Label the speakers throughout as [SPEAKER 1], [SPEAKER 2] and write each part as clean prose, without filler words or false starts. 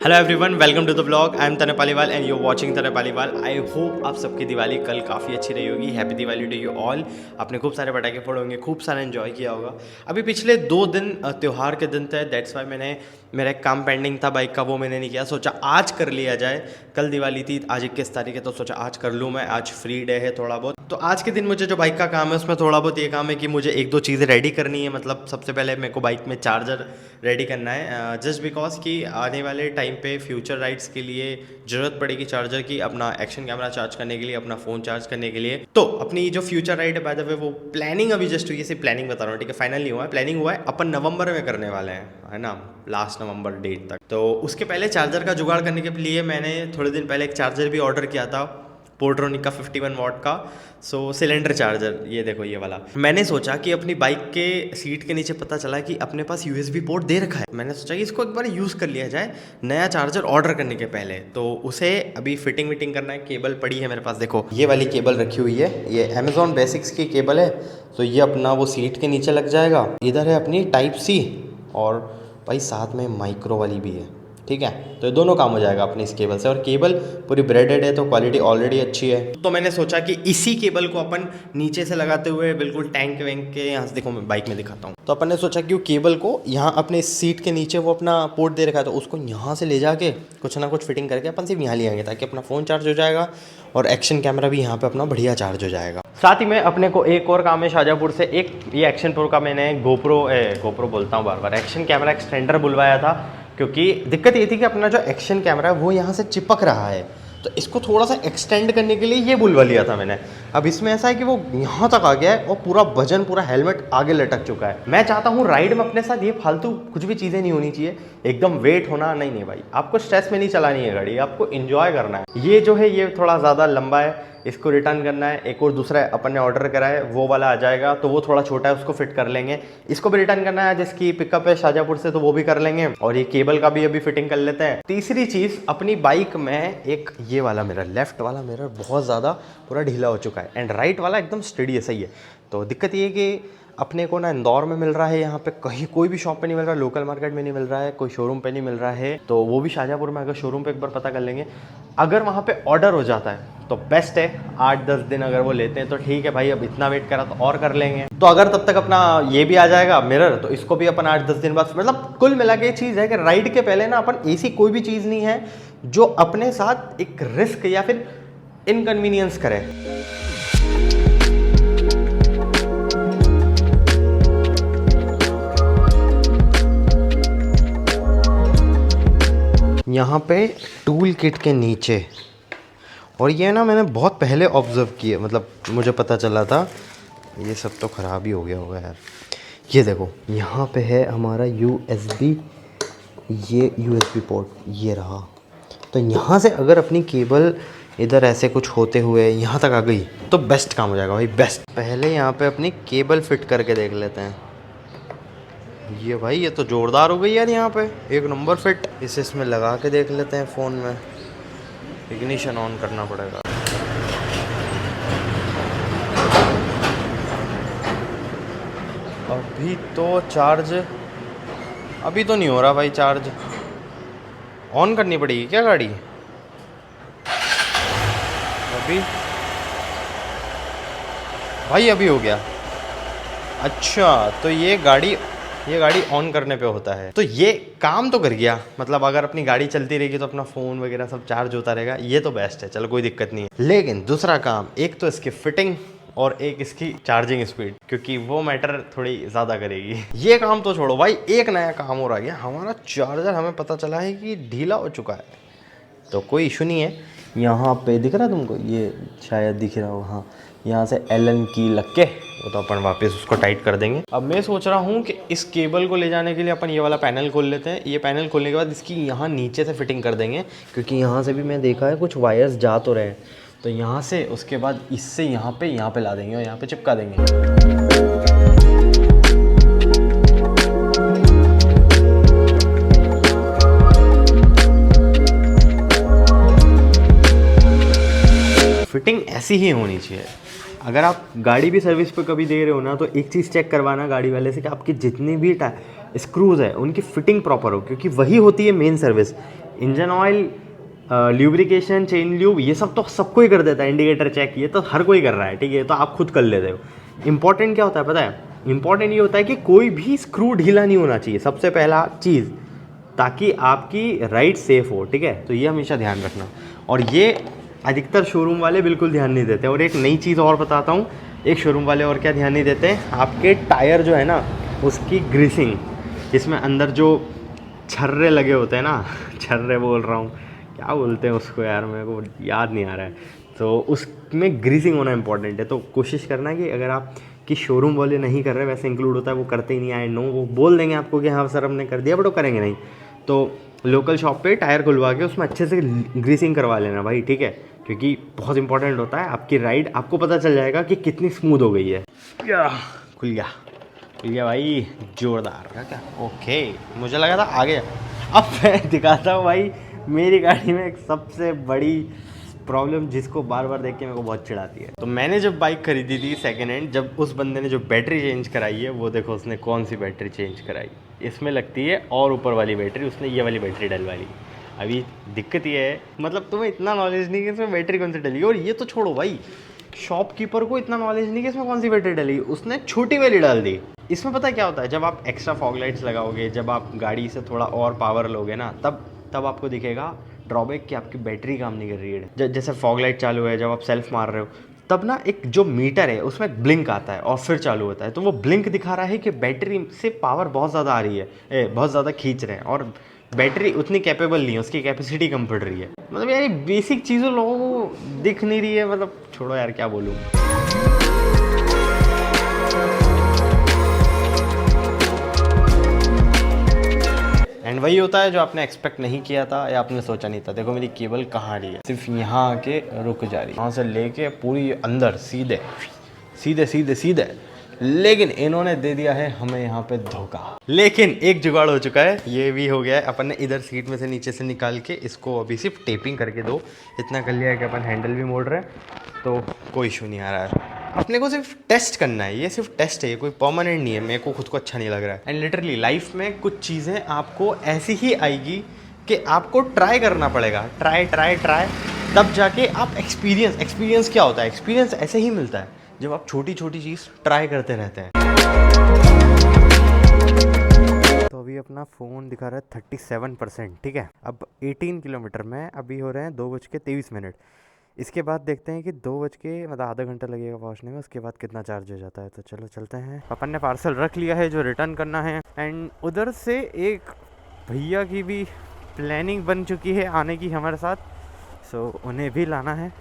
[SPEAKER 1] Hello everyone, welcome to the blog. I am Tanay Paliwal and you watching तने Paliwal. I hope आप सबकी दिवाली कल काफ़ी अच्छी रही होगी। Happy Diwali to you all. आपने खूब सारे पटाखे फोड़े होंगे, खूब सारा एंजॉय किया होगा। अभी पिछले 2 दिन त्यौहार के दिन थे, दैट्स वाई मेरा एक काम पेंडिंग था बाइक का, वो मैंने नहीं किया। सोचा आज कर लिया जाए। कल दिवाली थी, आज 21 तारीख है, तो सोचा आज कर लूँ मैं। आज फ्री डे है थोड़ा बहुत, तो आज के दिन मुझे जो बाइक का काम है उसमें थोड़ा बहुत ये काम है कि मुझे 1-2 चीज़ें रेडी करनी है। मतलब सबसे पहले मेरे को बाइक में चार्जर रेडी करना है, जस्ट बिकॉज कि आने वाले टाइम पे फ्यूचर राइड्स के लिए ज़रूरत पड़ेगी चार्जर की, अपना एक्शन कैमरा चार्ज करने के लिए, अपना फ़ोन चार्ज करने के लिए। तो अपनी जो फ्यूचर राइड है बाय द वे, वो प्लानिंग अभी जस्ट हुई है, सिर्फ प्लानिंग बता रहा हूँ, ठीक है, फाइनल नहीं हुआ है। प्लानिंग हुआ है, अपन नवंबर में करने वाले हैं, है ना, लास्ट नवंबर डेट तक। तो उसके पहले चार्जर का जुगाड़ करने के लिए मैंने थोड़े दिन पहले एक चार्जर भी ऑर्डर किया था, पोर्ट्रोनिक का 51 वॉट का। सिलेंडर चार्जर, ये देखो ये वाला। मैंने सोचा कि अपनी बाइक के सीट के नीचे पता चला कि अपने पास यूएसबी पोर्ट दे रखा है। मैंने सोचा कि इसको एक बार यूज़ कर लिया जाए नया चार्जर ऑर्डर करने के पहले। तो उसे अभी फिटिंग विटिंग करना है। केबल पड़ी है मेरे पास, देखो ये वाली केबल रखी हुई है, ये अमेजॉन बेसिक्स की केबल है। तो ये अपना वो सीट के नीचे लग जाएगा। इधर है अपनी टाइप सी, और भाई साथ में माइक्रो वाली भी है, ठीक है। तो ये दोनों काम हो जाएगा अपनी इस केबल से, और केबल पूरी ब्रेडेड है तो क्वालिटी ऑलरेडी अच्छी है। तो मैंने सोचा कि इसी केबल को अपन नीचे से लगाते हुए बिल्कुल टैंक वैंक के, यहाँ से देखो मैं बाइक में दिखाता हूँ। तो अपन ने सोचा कि वो केबल को यहाँ अपने सीट के नीचे वो अपना पोर्ट दे रखा है, तो उसको यहाँ से ले जाके कुछ ना कुछ फिटिंग करके अपन सिर्फ यहाँ ले आएंगे, ताकि अपना फ़ोन चार्ज हो जाएगा और एक्शन कैमरा भी यहाँ पे अपना बढ़िया चार्ज हो जाएगा। साथ ही में अपने को एक और काम है शाहजहाँपुर से, एक ये एक्शन प्रो का मैंने गोप्रो बोलता हूँ बार बार, एक्शन कैमरा एक्सटेंडर बुलवाया था। क्योंकि दिक्कत ये थी कि अपना जो एक्शन कैमरा है वो यहाँ से चिपक रहा है, तो इसको थोड़ा सा एक्सटेंड करने के लिए ये बुलवा लिया था मैंने। अब इसमें ऐसा है कि वो यहाँ तक आ गया है और पूरा वजन, पूरा हेलमेट आगे लटक चुका है। मैं चाहता हूँ राइड में अपने साथ ये फालतू कुछ भी चीज़ें नहीं होनी चाहिए, एकदम वेट होना नहीं भाई। आपको स्ट्रेस में नहीं चलानी है गाड़ी, आपको इंजॉय करना है। ये जो है ये थोड़ा ज़्यादा लंबा है, इसको रिटर्न करना है। एक और दूसरा अपन ने ऑर्डर करा है, वो वाला आ जाएगा, तो वो थोड़ा छोटा है, उसको फिट कर लेंगे। इसको भी रिटर्न करना है, जिसकी पिकअप है शाहजहाँपुर से, तो वो भी कर लेंगे। और ये केबल का भी अभी फिटिंग कर लेते हैं। तीसरी चीज़, अपनी बाइक में एक ये वाला मिरर, लेफ्ट वाला मिरर बहुत ज़्यादा पूरा ढीला हो चुका है, एंड राइट वाला एकदम स्टेडी है, सही है। तो दिक्कत ये है कि अपने को ना इंदौर में मिल रहा है, यहाँ पे कहीं कोई भी शॉप पे नहीं मिल रहा, लोकल मार्केट में नहीं मिल रहा है, कोई शोरूम पे नहीं मिल रहा है। तो वो भी शाहजहाँपुर में, अगर शोरूम पे एक बार पता कर लेंगे, अगर वहाँ पे ऑर्डर हो जाता है तो बेस्ट है। 8-10 दिन अगर वो लेते हैं तो ठीक है भाई, अब इतना वेट करा तो और कर लेंगे। तो अगर तब तक अपना ये भी आ जाएगा मिरर, तो इसको भी अपन 8-10 दिन बाद, मतलब कुल मिला के चीज़ है कि राइड के पहले ना अपन ऐसी कोई भी चीज़ नहीं है जो अपने साथ एक रिस्क या फिर इनकन्वीनियंस करे। यहाँ पे टूल किट के नीचे, और ये ना मैंने बहुत पहले ऑब्ज़र्व किया, मतलब मुझे पता चला था। ये सब तो ख़राब ही हो गया होगा यार। ये देखो यहाँ पे है हमारा USB, ये USB पोर्ट ये रहा। तो यहाँ से अगर अपनी केबल इधर ऐसे कुछ होते हुए यहाँ तक आ गई तो बेस्ट काम हो जाएगा भाई, बेस्ट। पहले यहाँ पे अपनी केबल फिट करके देख लेते हैं। ये भाई ये तो जोरदार हो गई यार, यहाँ पे एक नंबर फिट। इसे इसमें लगा के देख लेते हैं फ़ोन में। इग्निशन ऑन करना पड़ेगा। अभी तो चार्ज, अभी तो नहीं हो रहा भाई चार्ज। ऑन करनी पड़ेगी क्या गाड़ी? अभी भाई अभी हो गया। अच्छा, तो ये गाड़ी ऑन करने पे होता है, तो ये काम तो कर गया। मतलब अगर अपनी गाड़ी चलती रहेगी तो अपना फ़ोन वगैरह सब चार्ज होता रहेगा, ये तो बेस्ट है, चलो कोई दिक्कत नहीं है। लेकिन दूसरा काम, एक तो इसकी फिटिंग और एक इसकी चार्जिंग स्पीड, क्योंकि वो मैटर थोड़ी ज़्यादा करेगी। ये काम तो छोड़ो भाई, एक नया काम और आ गया। हमारा चार्जर हमें पता चला है कि ढीला हो चुका है, तो कोई इशू नहीं है। यहाँ पे दिख रहा है तुमको, ये शायद दिख रहा हो, हाँ, यहाँ से एलन की लग के वो तो अपन वापस उसको टाइट कर देंगे। अब मैं सोच रहा हूँ कि इस केबल को ले जाने के लिए अपन ये वाला पैनल खोल लेते हैं। ये पैनल खोलने के बाद इसकी यहाँ नीचे से फिटिंग कर देंगे, क्योंकि यहाँ से भी मैं देखा है कुछ वायर्स जा तो रहे हैं। तो यहाँ से उसके बाद इससे यहाँ पे ला देंगे और यहाँ पे चिपका देंगे। फिटिंग ऐसी ही होनी चाहिए। अगर आप गाड़ी भी सर्विस पे कभी दे रहे हो ना, तो एक चीज़ चेक करवाना गाड़ी वाले से कि आपकी जितनी भी स्क्रूज़ है उनकी फिटिंग प्रॉपर हो, क्योंकि वही होती है main service. Engine oil, lubrication, chain lube, ये सब तो सबको ही कर देता है। इंडिकेटर चेक, ये तो हर कोई कर रहा है, ठीक है, तो आप खुद कर लेते हो। इंपॉर्टेंट क्या होता है पता है? इंपॉर्टेंट ये होता है कि कोई भी स्क्रू ढीला नहीं होना चाहिए, सबसे पहला चीज़, ताकि आपकी राइड सेफ हो, ठीक है। तो ये हमेशा ध्यान रखना, और ये अधिकतर शोरूम वाले बिल्कुल ध्यान नहीं देते। और एक नई चीज़ और बताता हूँ, एक शोरूम वाले और क्या ध्यान नहीं देते हैं, आपके टायर जो है ना उसकी ग्रीसिंग, इसमें अंदर जो छर्रे लगे होते हैं ना, छर्रे बोल रहा हूँ, क्या बोलते हैं उसको यार, मेरे को याद नहीं आ रहा है, तो उसमें ग्रीसिंग होना इंपॉर्टेंट है। तो कोशिश करना कि अगर आप कि शोरूम वाले नहीं कर रहे, वैसे इंक्लूड होता है, वो करते ही नहीं, आई नो, वो बोल देंगे आपको कि हाँ सर हमने कर दिया, बट वो करेंगे नहीं। तो लोकल शॉप पे टायर खुलवा के उसमें अच्छे से ग्रीसिंग करवा लेना भाई, ठीक है, क्योंकि बहुत इंपॉर्टेंट होता है। आपकी राइड आपको पता चल जाएगा कि कितनी स्मूथ हो गई है। खुल गया भाई, जोरदार। क्या ओके, मुझे लगा था आगे। अब मैं दिखाता हूँ भाई मेरी गाड़ी में एक सबसे बड़ी प्रॉब्लम जिसको बार बार देख के मेरे को बहुत चिढ़ाती है। तो मैंने जब बाइक खरीदी थी सेकेंड हैंड, जब उस बंदे ने जो बैटरी चेंज कराई है, वो देखो उसने कौन सी बैटरी चेंज कराई। इसमें लगती है और ऊपर वाली बैटरी, उसने ये वाली बैटरी डलवा ली। अभी दिक्कत ये है, मतलब तुम्हें इतना नॉलेज नहीं कि इसमें बैटरी कौन सी डली, और ये तो छोड़ो भाई, शॉपकीपर को इतना नॉलेज नहीं कि इसमें कौन सी बैटरी डली, उसने छोटी वाली डाल दी। इसमें पता है क्या होता है, जब आप एक्स्ट्रा फॉग लाइट्स लगाओगे, जब आप गाड़ी से थोड़ा और पावर लोगे ना, तब आपको दिखेगा ड्रॉबैक कि आपकी बैटरी काम नहीं कर रही है। जैसे फॉग लाइट चालू है, जब आप सेल्फ मार रहे हो, तब ना एक जो मीटर है उसमें ब्लिंक आता है और फिर चालू होता है, तो वो ब्लिंक दिखा रहा है कि बैटरी से पावर बहुत ज़्यादा आ रही है, बहुत ज़्यादा खींच रहे हैं, और बैटरी उतनी कैपेबल नहीं है, उसकी कैपेसिटी कम पड़ रही है। मतलब यार ये बेसिक चीज़ों लोगों को दिख नहीं रही है, मतलब छोड़ो यार, क्या बोलूँ। एंड वही होता है जो आपने एक्सपेक्ट नहीं किया था या आपने सोचा नहीं था। देखो मेरी केबल कहाँ आ रही है, सिर्फ यहाँ आके रुक जा रही है, वहाँ से लेके पूरी अंदर सीधे सीधे सीधे सीधे, लेकिन इन्होंने दे दिया है हमें यहाँ पे धोखा। लेकिन एक जुगाड़ हो चुका है, ये भी हो गया है। अपन ने इधर सीट में से नीचे से निकाल के इसको अभी सिर्फ टेपिंग करके दो, इतना कर लिया है कि अपन हैंडल भी मोड़ रहे हैं, तो कोई इशू नहीं आ रहा है। अपने को सिर्फ टेस्ट करना है, ये सिर्फ टेस्ट है, ये कोई परमानेंट नहीं है। मेरे को खुद को अच्छा नहीं लग रहा है। एंड लिटरली लाइफ में कुछ चीज़ें आपको ऐसी ही आएगी कि आपको ट्राई करना पड़ेगा, ट्राई, तब जाके आप एक्सपीरियंस क्या होता है, एक्सपीरियंस ऐसे ही मिलता है जब आप छोटी छोटी चीज़ ट्राई करते रहते हैं। तो अभी अपना फ़ोन दिखा रहा है 37%, ठीक है। अब 18 किलोमीटर में अभी हो रहे हैं 2:23। इसके बाद देखते हैं कि 2 मतलब आधा घंटा लगेगा पहुंचने में, उसके बाद कितना चार्ज हो जाता है। तो चलो चलते हैं। अपन ने पार्सल रख लिया है जो रिटर्न करना है, एंड उधर से एक भैया की भी प्लानिंग बन चुकी है आने की हमारे साथ, सो उन्हें भी लाना है।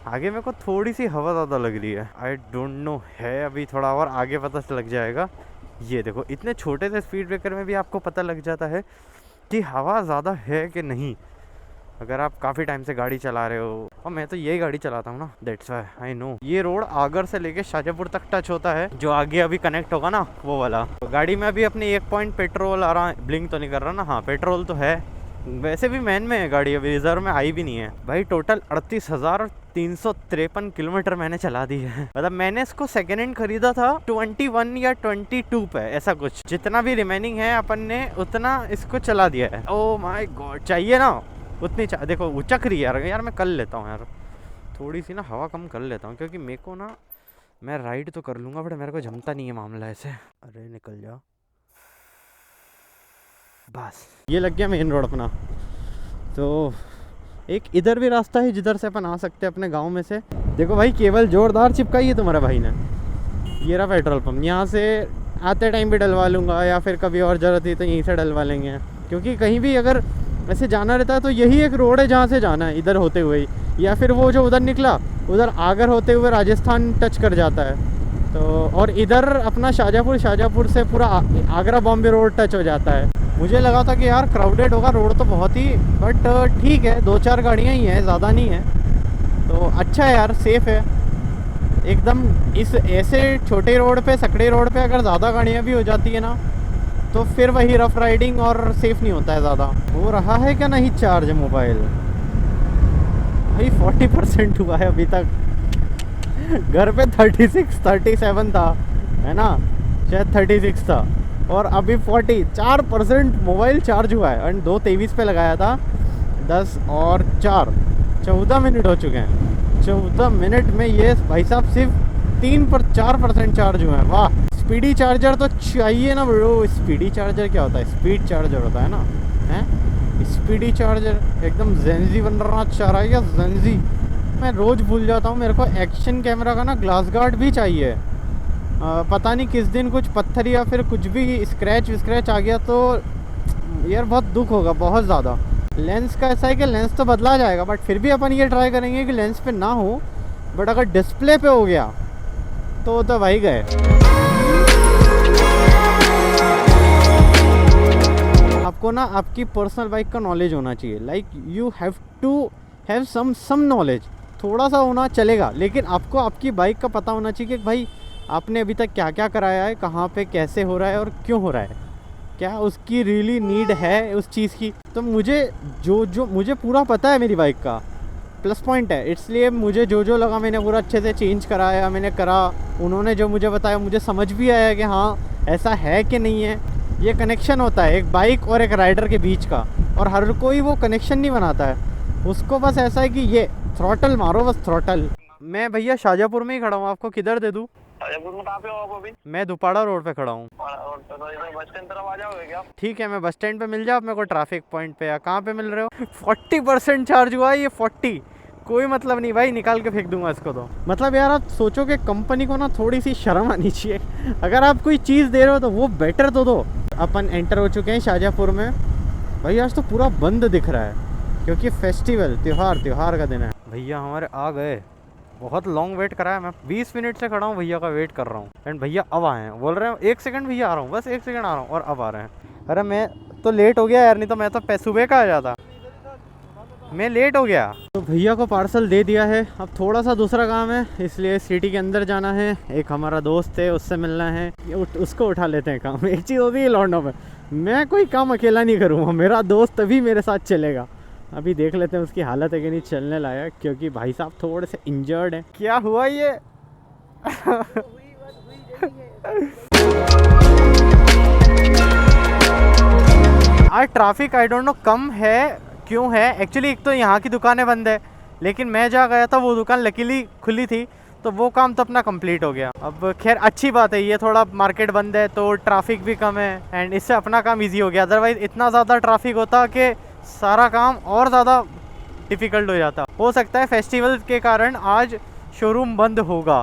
[SPEAKER 1] आगे मेरे को थोड़ी सी हवा ज़्यादा लग रही है, आई डोंट नो है, अभी थोड़ा और आगे पता लग जाएगा। ये देखो इतने छोटे से स्पीड ब्रेकर में भी आपको पता लग जाता है कि हवा ज़्यादा है कि नहीं, अगर आप काफ़ी टाइम से गाड़ी चला रहे हो। और मैं तो यही गाड़ी चलाता हूँ ना, दैट्स व्हाई आई नो। ये रोड आगर से लेके शाहजहाँपुर तक टच होता है, जो आगे अभी कनेक्ट होगा ना वो वाला। तो गाड़ी में अभी अपने 1 पॉइंट पेट्रोल आ रहा है, ब्लिंक तो नहीं कर रहा ना, हाँ पेट्रोल तो है। वैसे भी मैन में है गाड़ी, अभी रिजर्व में आई भी नहीं है भाई। टोटल 38,353 किलोमीटर मैंने चला दी है। मतलब मैंने इसको सेकेंड हैंड खरीदा था 21 या 22 पे, ऐसा कुछ। जितना भी रिमेनिंग है अपन ने उतना इसको चला दिया है। ओह माय गॉड, चाहिए ना उतनी देखो वो चक रही है यार। मैं कर लेता हूँ यार, थोड़ी सी ना हवा कम कर लेता हूँ, क्योंकि मेरे को ना, मैं राइड तो कर लूँगा बट मेरे को जमता नहीं है मामला ऐसे। अरे निकल जा, बस ये लग गया मेन रोड अपना। तो एक इधर भी रास्ता है जिधर से अपन आ सकते हैं अपने गांव में से। देखो भाई केबल जोरदार चिपकाई है तुम्हारे भाई ने। ये रहा पेट्रोल पंप, यहाँ से आते टाइम भी डलवा लूँगा, या फिर कभी और ज़रूरत हुई तो यहीं से डलवा लेंगे, क्योंकि कहीं भी अगर ऐसे जाना रहता है तो यही एक रोड है जहाँ से जाना है, इधर होते हुए ही, या फिर वो जो उधर निकला उधर आगर होते हुए राजस्थान टच कर जाता है। तो और इधर अपना शाहजहाँपुर से पूरा आगरा बॉम्बे रोड टच हो जाता है। मुझे लगा था कि यार क्राउडेड होगा रोड तो बहुत ही, बट ठीक है, 2-4 गाड़ियाँ ही हैं, ज़्यादा नहीं है, तो अच्छा है यार, सेफ़ है एकदम। इस ऐसे छोटे रोड पे, सकड़े रोड पे अगर ज़्यादा गाड़ियाँ भी हो जाती है ना, तो फिर वही रफ राइडिंग और सेफ़ नहीं होता है ज़्यादा। हो रहा है क्या नहीं चार्ज मोबाइल भाई? 40% हुआ है अभी तक। घर पे 37 था, है ना, शायद 36 था, और अभी 4% मोबाइल चार्ज हुआ है। एंड 2:23 पे लगाया था,
[SPEAKER 2] 10 और 4, 14 मिनट हो चुके हैं। 14 मिनट में ये भाई साहब सिर्फ 4% चार्ज हुए हैं। वाह, स्पीडी चार्जर तो चाहिए ना ब्रो। स्पीडी चार्जर क्या होता है? स्पीड चार्जर होता है ना, हैं? स्पीडी चार्जर एकदम जेंजी बन रहा चाह रहा है या जेंजी? मैं रोज़ भूल जाता हूँ। मेरे को एक्शन कैमरा का ना ग्लास गार्ड भी चाहिए। पता नहीं किस दिन कुछ पत्थर या फिर कुछ भी स्क्रैच आ गया तो यार बहुत दुख होगा, बहुत ज़्यादा। लेंस का ऐसा है कि लेंस तो बदला जाएगा, बट फिर भी अपन ये ट्राई करेंगे कि लेंस पे ना हो, बट अगर डिस्प्ले पे हो गया तो भाई गए। आपको ना आपकी पर्सनल बाइक का नॉलेज होना चाहिए। Like you have to have some knowledge. थोड़ा सा होना चलेगा, लेकिन आपको आपकी बाइक का पता होना चाहिए कि भाई आपने अभी तक क्या क्या कराया है, कहाँ पे कैसे हो रहा है और क्यों हो रहा है, क्या उसकी रियली नीड है उस चीज़ की। तो मुझे जो मुझे पूरा पता है मेरी बाइक का, प्लस पॉइंट है। इसलिए मुझे जो लगा मैंने पूरा अच्छे से चेंज कराया, मैंने करा। उन्होंने जो मुझे बताया मुझे समझ भी आया कि हाँ ऐसा है कि नहीं है। ये कनेक्शन होता है एक बाइक और एक राइडर के बीच का, और हर कोई वो कनेक्शन नहीं बनाता है। उसको बस ऐसा है कि ये थ्रॉटल मारो, बस थ्रॉटल। मैं भैया शाहजहाँपुर में ही खड़ा हूँ, आपको किधर दे दूँ?
[SPEAKER 3] शाहजहाँपुर में कहाँ पे हो आप अभी?
[SPEAKER 2] मैं दुपाड़ा रोड पे खड़ा हूँ।
[SPEAKER 3] तो इधर बस स्टैंड तरफ आ जाओगे क्या?
[SPEAKER 2] ठीक है, मैं बस स्टैंड पे मिल जाओ, मेरे को ट्रैफिक पॉइंट पे या कहाँ पे मिल रहे हो? 40% चार्ज हुआ है ये, 40। कोई मतलब नहीं भाई, निकाल के फेंक दूंगा इसको। तो मतलब यार आप सोचो कि कंपनी को ना थोड़ी सी शर्म आनी चाहिए। अगर आप कोई चीज़ दे रहे हो तो वो बेटर तो दो। अपन एंटर हो चुके हैं शाहजहाँपुर में। भाई आज तो पूरा बंद दिख रहा है क्योंकि फेस्टिवल त्योहार का दिन है। भैया हमारे आ गए। बहुत लॉन्ग वेट करा है, मैं 20 मिनट से खड़ा हूँ, भैया का वेट कर रहा हूँ। एंड भैया अब आए हैं, बोल रहे हैं 1 सेकंड भैया आ रहा हूँ, बस 1 सेकंड आ रहा हूँ, और अब आ रहे हैं। अरे मैं तो लेट हो गया यार, नहीं तो मैं तो सुबह का आ जाता। मैं लेट हो गया। तो भैया को पार्सल दे दिया है। अब थोड़ा सा दूसरा काम है, इसलिए सिटी के अंदर जाना है। एक हमारा दोस्त है, उससे मिलना है, उसको उठा लेते हैं काम। एक चीज़ होती है लॉन्डो में, मैं कोई काम अकेला नहीं करूँगा, मेरा दोस्त तभी मेरे साथ चलेगा। अभी देख लेते हैं उसकी हालत है कि नहीं चलने लायक, क्योंकि भाई साहब थोड़े से इंजर्ड हैं। क्या हुआ ये? आज ट्रैफिक आई डोंट नो कम है, क्यों है एक्चुअली। एक तो यहाँ की दुकानें बंद है, लेकिन मैं जहाँ गया था वो दुकान लकीली खुली थी, तो वो काम तो अपना कंप्लीट हो गया। अब खैर अच्छी बात है, ये थोड़ा मार्केट बंद है तो ट्रैफिक भी कम है, एंड इससे अपना काम इजी हो गया। अदरवाइज इतना ज़्यादा ट्रैफिक होता कि सारा काम और ज़्यादा डिफ़िकल्ट हो जाता। हो सकता है फेस्टिवल के कारण आज शोरूम बंद होगा,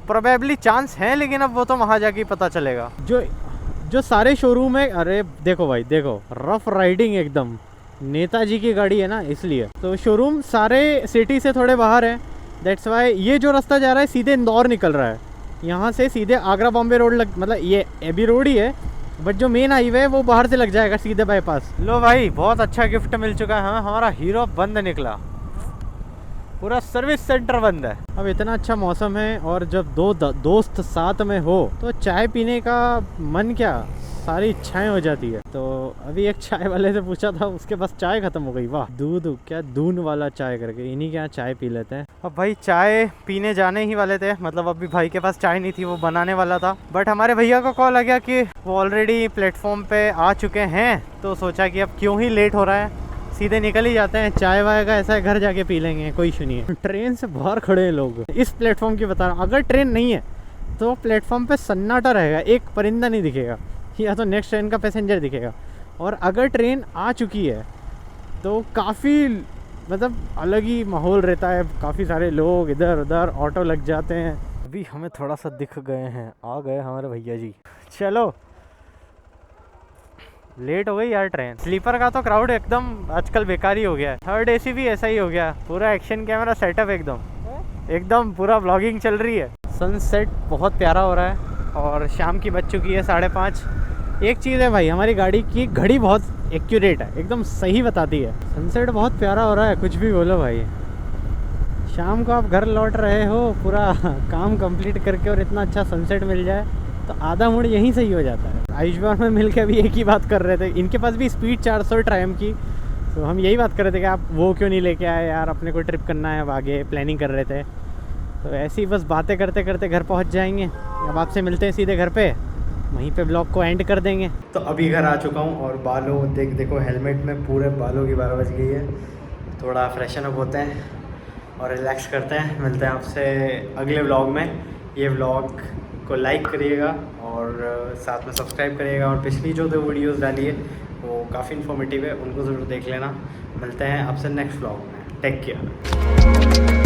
[SPEAKER 2] प्रोबेबली चांस है, लेकिन अब वो तो वहाँ जाके पता चलेगा। जो सारे शोरूम है, अरे देखो भाई देखो, रफ राइडिंग एकदम, नेताजी की गाड़ी है ना, इसलिए तो शोरूम सारे सिटी से थोड़े बाहर है। दैट्स वाई ये जो रास्ता जा रहा है सीधे इंदौर निकल रहा है। यहाँ से सीधे आगरा बॉम्बे रोड मतलब ये एबी रोड ही है, बट जो मेन हाईवे है वो बाहर से लग जाएगा सीधे बाईपास। लो भाई बहुत अच्छा गिफ्ट मिल चुका है। हाँ हमारा हीरो बंद निकला, पूरा सर्विस सेंटर बंद है। अब इतना अच्छा मौसम है, और जब दो दोस्त साथ में हो तो चाय पीने का मन क्या, सारी इच्छाएं हो जाती है। तो अभी एक चाय वाले से पूछा था, उसके पास चाय खत्म हो गई। वाह, दून वाला चाय करके, इन्हीं के यहाँ चाय पी लेते हैं। अब भाई चाय पीने जाने ही वाले थे, मतलब अभी भाई के पास चाय नहीं थी, वो बनाने वाला था, बट हमारे भैया को कॉल आ गया कि वो ऑलरेडी प्लेटफॉर्म पे आ चुके हैं। तो सोचा कि अब क्यों ही लेट हो रहा है, सीधे निकल ही जाते हैं। चाय वाय का ऐसा है, घर जाके पी लेंगे, कोई इशू नहीं है। ट्रेन से बाहर खड़े हैं लोग, इस प्लेटफॉर्म की बता रहा हूँ। अगर ट्रेन नहीं है तो प्लेटफॉर्म पे सन्नाटा रहेगा, एक परिंदा नहीं दिखेगा, या तो नेक्स्ट ट्रेन का पैसेंजर दिखेगा। और अगर ट्रेन आ चुकी है तो काफ़ी मतलब अलग ही माहौल रहता है, काफ़ी सारे लोग इधर उधर ऑटो लग जाते हैं। अभी हमें थोड़ा सा दिख गए हैं, आ गए हमारे भैया जी। चलो लेट हो गई यार ट्रेन। स्लीपर का तो क्राउड एकदम आजकल बेकार ही हो गया है। थर्ड एसी भी ऐसा ही हो गया, पूरा एक्शन कैमरा सेटअप एकदम पूरा व्लॉगिंग चल रही है। सनसेट बहुत प्यारा हो रहा है, और शाम की बज चुकी है 5:30। एक चीज़ है भाई, हमारी गाड़ी की घड़ी बहुत एक्यूरेट है, एकदम सही बताती है। सनसेट बहुत प्यारा हो रहा है, कुछ भी बोलो भाई। शाम को आप घर लौट रहे हो पूरा काम कंप्लीट करके, और इतना अच्छा सनसेट मिल जाए तो आधा मूड यहीं से ही हो जाता है। आयुष्मान में मिल के अभी एक ही बात कर रहे थे, इनके पास भी स्पीड 400 ट्रायम की, तो हम यही बात कर रहे थे कि आप वो क्यों नहीं लेके आए यार, अपने को ट्रिप करना है, अब आगे प्लानिंग कर रहे थे। तो ऐसे ही बस बातें करते करते घर पहुंच जाएंगे। अब आपसे मिलते हैं सीधे घर पे, वहीं पे ब्लॉग को एंड कर देंगे। तो अभी घर आ चुका हूँ, और बालों देखो हेलमेट में पूरे बालों की 12 बज गई है।
[SPEAKER 1] थोड़ा फ्रेशन अप होते हैं और रिलैक्स करते हैं। मिलते हैं आपसे अगले व्लॉग में। ये व्लॉग को लाइक करिएगा और साथ में सब्सक्राइब करिएगा, और पिछली जो 2 वीडियोस डाली है वो काफ़ी इन्फॉर्मेटिव है, उनको ज़रूर देख लेना। मिलते हैं आपसे नेक्स्ट व्लॉग में। Take care.